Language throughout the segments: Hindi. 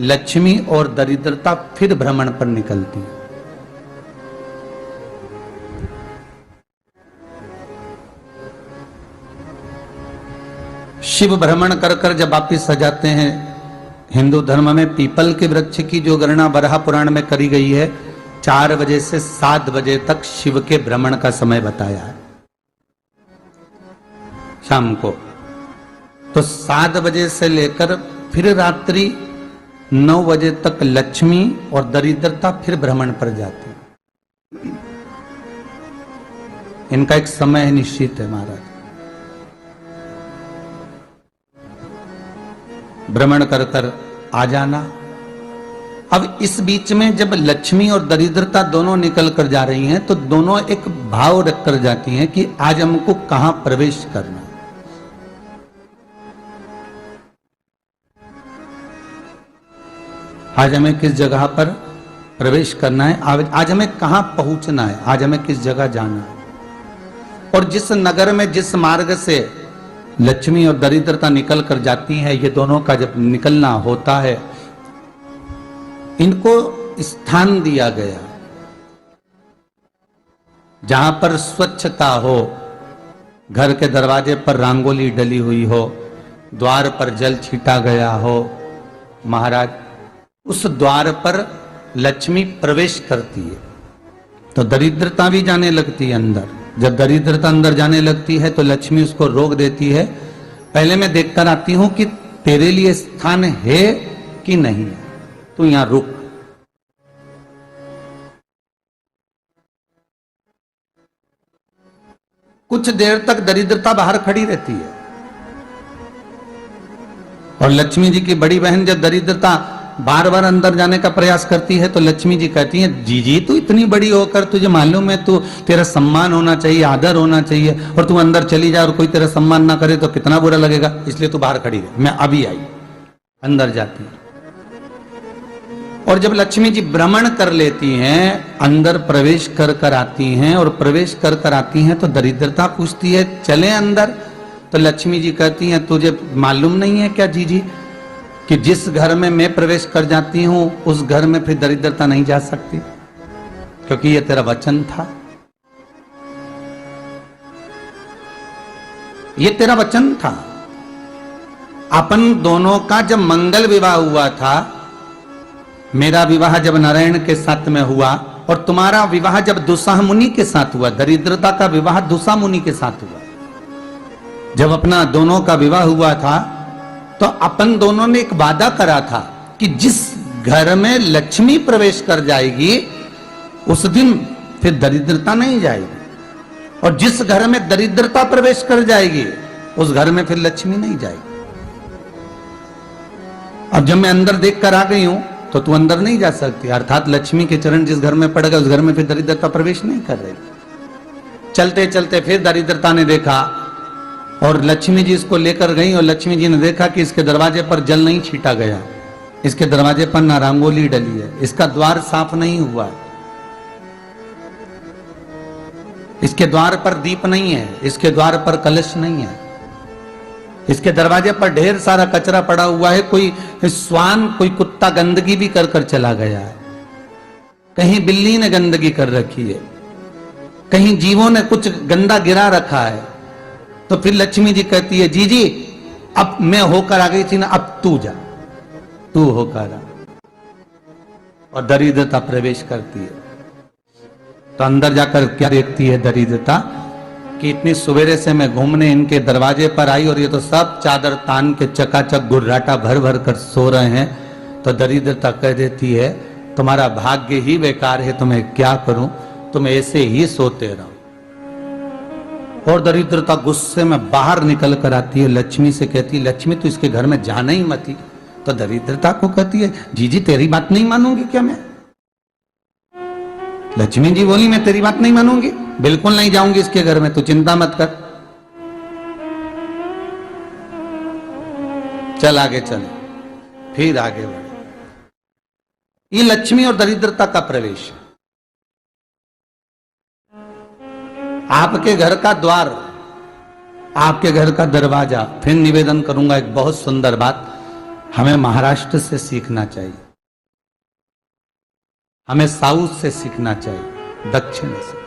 लक्ष्मी और दरिद्रता फिर भ्रमण पर निकलती है। शिव भ्रमण कर कर जब वापिस आ जाते हैं, हिंदू धर्म में पीपल के वृक्ष की जो गणना वराह पुराण में करी गई है, 4 बजे से 7 बजे तक शिव के भ्रमण का समय बताया है शाम को। तो 7 बजे से लेकर फिर रात्रि 9 बजे तक लक्ष्मी और दरिद्रता फिर भ्रमण पर जाती है। इनका एक समय निश्चित है महाराज। भ्रमण कर कर आ जाना। अब इस बीच में जब लक्ष्मी और दरिद्रता दोनों निकल कर जा रही हैं, तो दोनों एक भाव रख कर जाती हैं कि आज हमको कहां प्रवेश करना है। आज हमें किस जगह पर प्रवेश करना है, आज हमें कहां पहुंचना है, आज हमें किस जगह जाना है। और जिस नगर में जिस मार्ग से लक्ष्मी और दरिद्रता निकल कर जाती है, ये दोनों का जब निकलना होता है, इनको स्थान दिया गया जहां पर स्वच्छता हो, घर के दरवाजे पर रंगोली डली हुई हो, द्वार पर जल छीटा गया हो। महाराज, उस द्वार पर लक्ष्मी प्रवेश करती है तो दरिद्रता भी जाने लगती है अंदर। जब दरिद्रता अंदर जाने लगती है तो लक्ष्मी उसको रोक देती है। पहले मैं देखकर आती हूं कि तेरे लिए स्थान है कि नहीं है, तू यहां रुक। कुछ देर तक दरिद्रता बाहर खड़ी रहती है और लक्ष्मी जी की बड़ी बहन जब दरिद्रता बार बार अंदर जाने का प्रयास करती है तो लक्ष्मी जी कहती हैं, जी तू इतनी बड़ी होकर तुझे मालूम है तू तेरा सम्मान होना चाहिए, आदर होना चाहिए, और तू अंदर चली जाए और कोई तेरा सम्मान ना करे तो कितना बुरा लगेगा, इसलिए तू बाहर खड़ी रहे। मैं अभी आई। अंदर जाती है और जब लक्ष्मी जी भ्रमण कर लेती हैं, अंदर प्रवेश कर कर आती हैं और प्रवेश कर कर आती हैं तो दरिद्रता पूछती है चले अंदर। तो लक्ष्मी जी कहती हैं, तुझे मालूम नहीं है क्या जी कि जिस घर में मैं प्रवेश कर जाती हूं उस घर में फिर दरिद्रता नहीं जा सकती, क्योंकि ये तेरा वचन था, ये तेरा वचन था। अपन दोनों का जब मंगल विवाह हुआ था, मेरा विवाह जब नारायण के साथ में हुआ और तुम्हारा विवाह जब दुसाह मुनि के साथ हुआ, दरिद्रता का विवाह दुसा मुनि के साथ हुआ। जब अपना दोनों का विवाह हुआ था तो अपन दोनों ने एक वादा करा था कि जिस घर में लक्ष्मी प्रवेश कर जाएगी उस दिन फिर दरिद्रता नहीं जाएगी, और जिस घर में दरिद्रता प्रवेश कर जाएगी उस घर में फिर लक्ष्मी नहीं जाएगी। अब जब मैं अंदर देख कर आ गई हूं तो तू अंदर नहीं जा सकती, अर्थात लक्ष्मी के चरण जिस घर में पड़ गए उस घर में फिर दरिद्रता प्रवेश नहीं कर रही। चलते चलते फिर दरिद्रता ने देखा और लक्ष्मी जी इसको लेकर गई और लक्ष्मी जी ने देखा कि इसके दरवाजे पर जल नहीं छीटा गया, इसके दरवाजे पर ना रंगोली डली है, इसका द्वार साफ नहीं हुआ है, इसके द्वार पर दीप नहीं है, इसके द्वार पर कलश नहीं है, इसके दरवाजे पर ढेर सारा कचरा पड़ा हुआ है, कोई स्वान कोई कुत्ता गंदगी भी कर कर चला गया है, कहीं बिल्ली ने गंदगी कर रखी है, कहीं जीवों ने कुछ गंदा गिरा रखा है। तो फिर लक्ष्मी जी कहती है, जी अब मैं होकर आ गई थी ना, अब तू जा, तू होकर आ। और दरिद्रता प्रवेश करती है। तो अंदर जाकर क्या देखती है दरिद्रता कि इतनी सवेरे से मैं घूमने इनके दरवाजे पर आई और ये तो सब चादर तान के चकाचक गुर्राटा भर भर कर सो रहे हैं। तो दरिद्रता कह देती है, तुम्हारा भाग्य ही बेकार है, तुम्हें क्या करूं, तुम ऐसे ही सोते रहो। और दरिद्रता गुस्से में बाहर निकल कर आती है, लक्ष्मी से कहती है, लक्ष्मी तू इसके घर में जाना ही मत ही। तो दरिद्रता को कहती है, जी तेरी बात नहीं मानूंगी क्या मैं? लक्ष्मी जी बोली, मैं तेरी बात नहीं मानूंगी, बिल्कुल नहीं जाऊंगी इसके घर में, तू चिंता मत कर, चल आगे चले। फिर आगे बढ़े। ये लक्ष्मी और दरिद्रता का प्रवेश। आपके घर का द्वार, आपके घर का दरवाजा। फिर निवेदन करूंगा एक बहुत सुंदर बात, हमें महाराष्ट्र से सीखना चाहिए, हमें साउथ से सीखना चाहिए, दक्षिण से।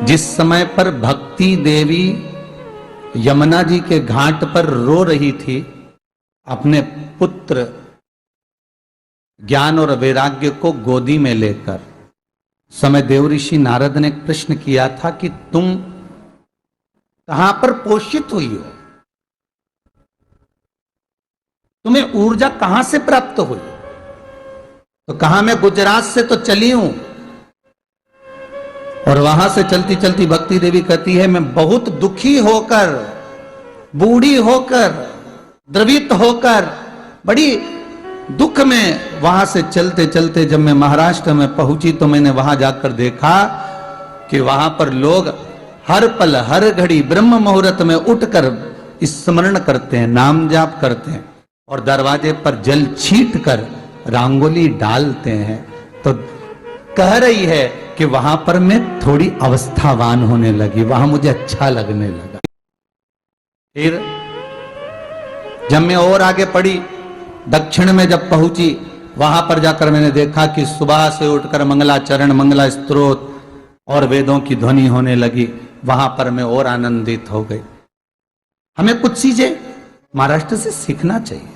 जिस समय पर भक्ति देवी यमुना जी के घाट पर रो रही थी अपने पुत्र ज्ञान और वैराग्य को गोदी में लेकर, समय देवऋषि नारद ने प्रश्न किया था कि तुम कहां पर पोषित हुई हो, तुम्हें ऊर्जा कहां से प्राप्त हुई? तो कहा मैं गुजरात से तो चली हूं। और वहां से चलती चलती भक्ति देवी कहती है मैं बहुत दुखी होकर, बूढ़ी होकर, द्रवित होकर, बड़ी दुख में वहां से चलते चलते जब मैं महाराष्ट्र में पहुंची तो मैंने वहां जाकर देखा कि वहां पर लोग हर पल हर घड़ी ब्रह्म मुहूर्त में उठकर स्मरण करते हैं, नाम जाप करते हैं और दरवाजे पर जल छीट कर रंगोली डालते हैं। तो कह रही है कि वहां पर मैं थोड़ी अवस्थावान होने लगी, वहां मुझे अच्छा लगने लगा। फिर जब मैं और आगे पढ़ी, दक्षिण में जब पहुंची, वहां पर जाकर मैंने देखा कि सुबह से उठकर मंगलाचरण, मंगला स्तोत्र और वेदों की ध्वनि होने लगी। वहां पर मैं और आनंदित हो गई। हमें कुछ चीजें महाराष्ट्र से सीखना चाहिए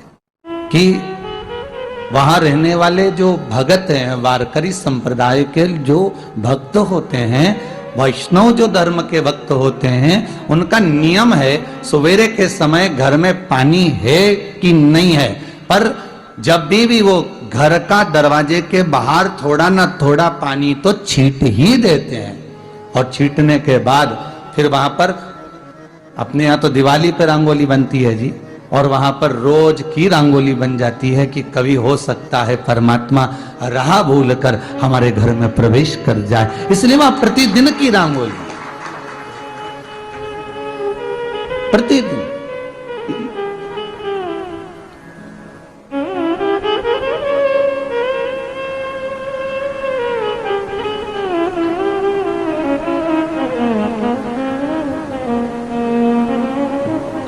कि वहां रहने वाले जो भगत हैं, वारकरी संप्रदाय के जो भक्त होते हैं, वैष्णव जो धर्म के भक्त होते हैं, उनका नियम है सवेरे के समय घर में पानी है कि नहीं है, पर जब भी वो घर का दरवाजे के बाहर थोड़ा ना थोड़ा पानी तो छीट ही देते हैं। और छीटने के बाद फिर वहां पर अपने यहाँ तो दिवाली पर रंगोली बनती है जी, और वहां पर रोज की रंगोली बन जाती है कि कभी हो सकता है परमात्मा राह भूल कर हमारे घर में प्रवेश कर जाए, इसलिए वहां प्रतिदिन की रंगोली, प्रतिदिन।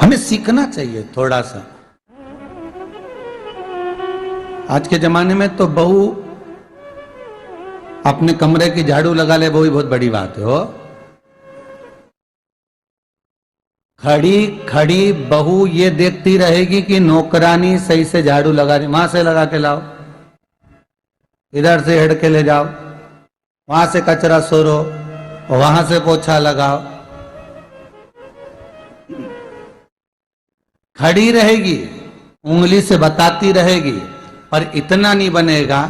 हमें सीखना चाहिए थोड़ा सा। आज के जमाने में तो बहू अपने कमरे की झाड़ू लगा ले, वो ही बहुत बड़ी बात है। हो खड़ी खड़ी बहू ये देखती रहेगी कि नौकरानी सही से झाड़ू लगा रही, वहां से लगा के लाओ, इधर से हेड के ले जाओ, वहां से कचरा सोरो, वहां से पोछा लगाओ। खड़ी रहेगी, उंगली से बताती रहेगी, पर इतना नहीं बनेगा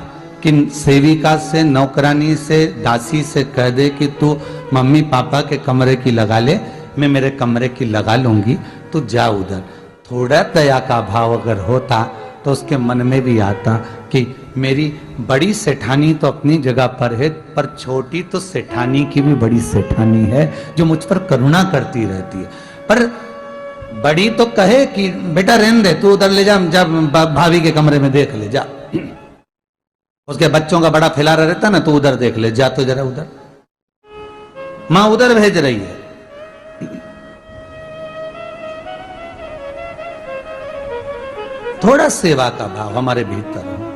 कि सेविका से, नौकरानी से, दासी से कह दे कि तू मम्मी पापा के कमरे की लगा ले, मैं मेरे कमरे की लगा लूंगी, तू जा उधर। थोड़ा दया का भाव अगर होता तो उसके मन में भी आता कि मेरी बड़ी सेठानी तो अपनी जगह पर है, पर छोटी तो सेठानी की भी बड़ी सेठानी है जो मुझ पर करुणा करती रहती है। पर बड़ी तो कहे कि बेटा रहने दे, तू उधर ले जा, जब भाभी के कमरे में देख ले जा, उसके बच्चों का बड़ा फैलारा रहता ना, तो उधर देख ले जा, तो जरा उधर मां उधर भेज रही है। थोड़ा सेवा का भाव हमारे भीतर हो।